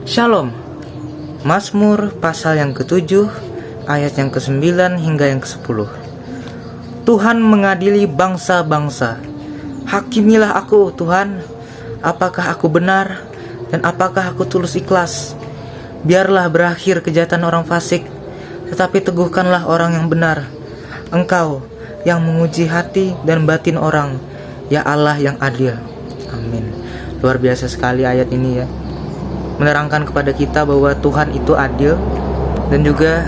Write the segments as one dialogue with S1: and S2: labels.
S1: Shalom. Mazmur pasal yang ke-7 ayat yang ke-9 hingga yang ke-10. Tuhan mengadili bangsa-bangsa. Hakimilah aku, Tuhan. Apakah aku benar dan apakah aku tulus ikhlas? Biarlah berakhir kejahatan orang fasik, tetapi teguhkanlah orang yang benar. Engkau yang menguji hati dan batin orang, ya Allah yang adil. Amin. Luar biasa sekali ayat ini ya, menerangkan kepada kita bahwa Tuhan itu adil, dan juga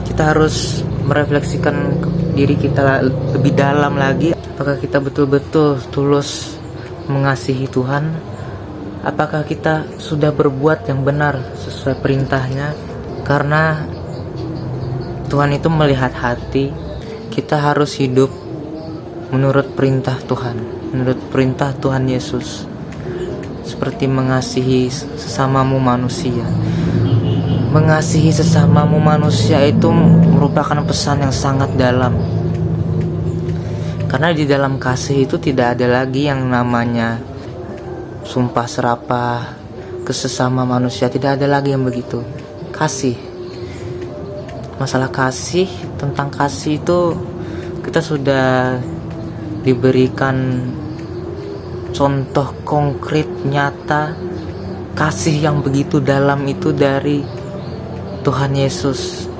S1: kita harus merefleksikan diri kita lebih dalam lagi. Apakah kita betul-betul tulus mengasihi Tuhan? Apakah kita sudah berbuat yang benar sesuai perintahnya? Karena Tuhan itu melihat hati. Kita harus hidup menurut perintah Tuhan, menurut perintah Tuhan Yesus, seperti mengasihi sesamamu manusia. Mengasihi sesamamu manusia itu merupakan pesan yang sangat dalam. Karena di dalam kasih itu tidak ada lagi yang namanya sumpah serapah ke sesama manusia. Tidak ada lagi yang begitu. Kasih, masalah kasih, tentang kasih itu kita sudah diberikan contoh konkret nyata kasih yang begitu dalam itu dari Tuhan Yesus.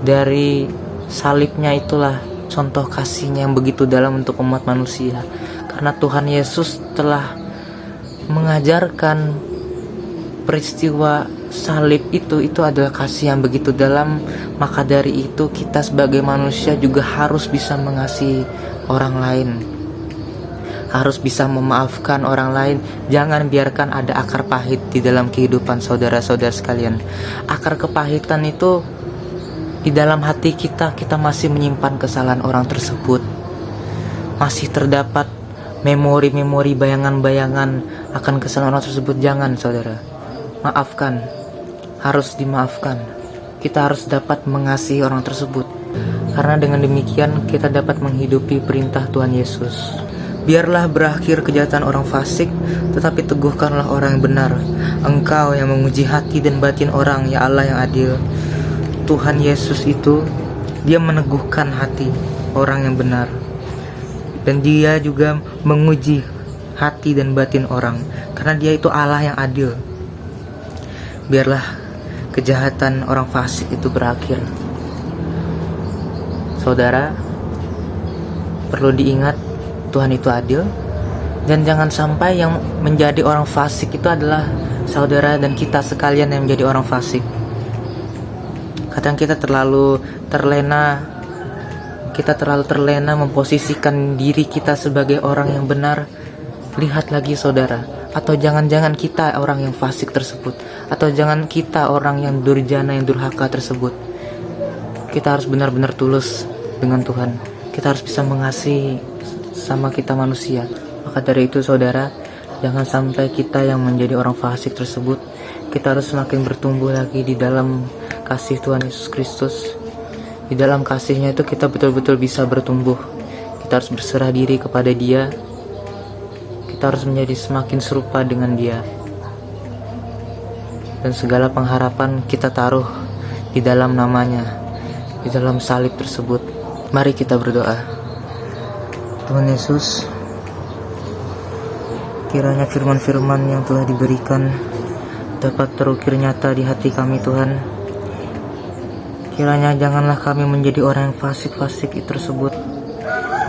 S1: Dari salibnya itulah contoh kasihnya yang begitu dalam untuk umat manusia. Karena Tuhan Yesus telah mengajarkan peristiwa salib itu adalah kasih yang begitu dalam. Maka dari itu kita sebagai manusia juga harus bisa mengasihi orang lain, harus bisa memaafkan orang lain. Jangan biarkan ada akar pahit di dalam kehidupan saudara-saudara sekalian. Akar kepahitan itu di dalam hati kita masih menyimpan kesalahan orang tersebut. Masih terdapat memori-memori, bayangan-bayangan akan kesalahan orang tersebut. Jangan, saudara. Maafkan. Harus dimaafkan. Kita harus dapat mengasihi orang tersebut. Karena dengan demikian kita dapat menghidupi perintah Tuhan Yesus. Biarlah berakhir kejahatan orang fasik, tetapi teguhkanlah orang yang benar. Engkau yang menguji hati dan batin orang, ya Allah yang adil. Tuhan Yesus itu, dia meneguhkan hati orang yang benar, dan dia juga menguji hati dan batin orang, karena dia itu Allah yang adil. Biarlah kejahatan orang fasik itu berakhir. Saudara, perlu diingat Tuhan itu adil, dan jangan sampai yang menjadi orang fasik itu adalah saudara dan kita sekalian yang menjadi orang fasik. Kadang kita terlalu terlena memposisikan diri kita sebagai orang yang benar. Lihat lagi, saudara, atau jangan-jangan kita orang yang fasik tersebut, atau jangan kita orang yang durjana, yang durhaka tersebut. Kita harus benar-benar tulus dengan Tuhan. Kita harus bisa mengasihi sama kita manusia. Maka dari itu, saudara, jangan sampai kita yang menjadi orang fasik tersebut. Kita harus semakin bertumbuh lagi di dalam kasih Tuhan Yesus Kristus. Di dalam kasihnya itu kita betul-betul bisa bertumbuh. Kita harus berserah diri kepada Dia. Kita harus menjadi semakin serupa dengan Dia. Dan segala pengharapan kita taruh di dalam namanya, di dalam salib tersebut. Mari kita berdoa. Tuhan Yesus, kiranya firman-firman yang telah diberikan dapat terukir nyata di hati kami, Tuhan. Kiranya janganlah kami menjadi orang yang fasik-fasik tersebut.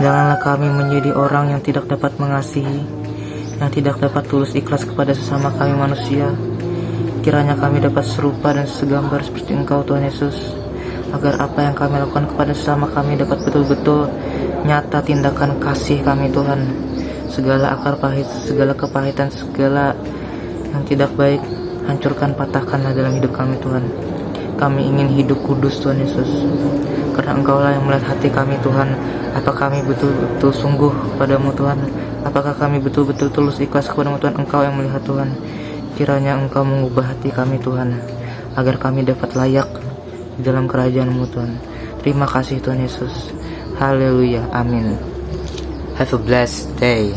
S1: Janganlah kami menjadi orang yang tidak dapat mengasihi, yang tidak dapat tulus ikhlas kepada sesama kami manusia. Kiranya kami dapat serupa dan segambar seperti Engkau, Tuhan Yesus, agar apa yang kami lakukan kepada sesama kami dapat betul-betul nyata tindakan kasih kami, Tuhan. Segala akar pahit, segala kepahitan, segala yang tidak baik, hancurkan, patahkanlah dalam hidup kami, Tuhan. Kami ingin hidup kudus, Tuhan Yesus, karena Engkaulah yang melihat hati kami, Tuhan. Apakah kami betul-betul sungguh kepadamu, Tuhan? Apakah kami betul-betul tulus ikhlas kepadamu, Tuhan? Engkau yang melihat, Tuhan. Kiranya Engkau mengubah hati kami, Tuhan, agar kami dapat layak di dalam kerajaan-Mu, Tuhan. Terima kasih, Tuhan Yesus. Haleluya, amin. Have a blessed day.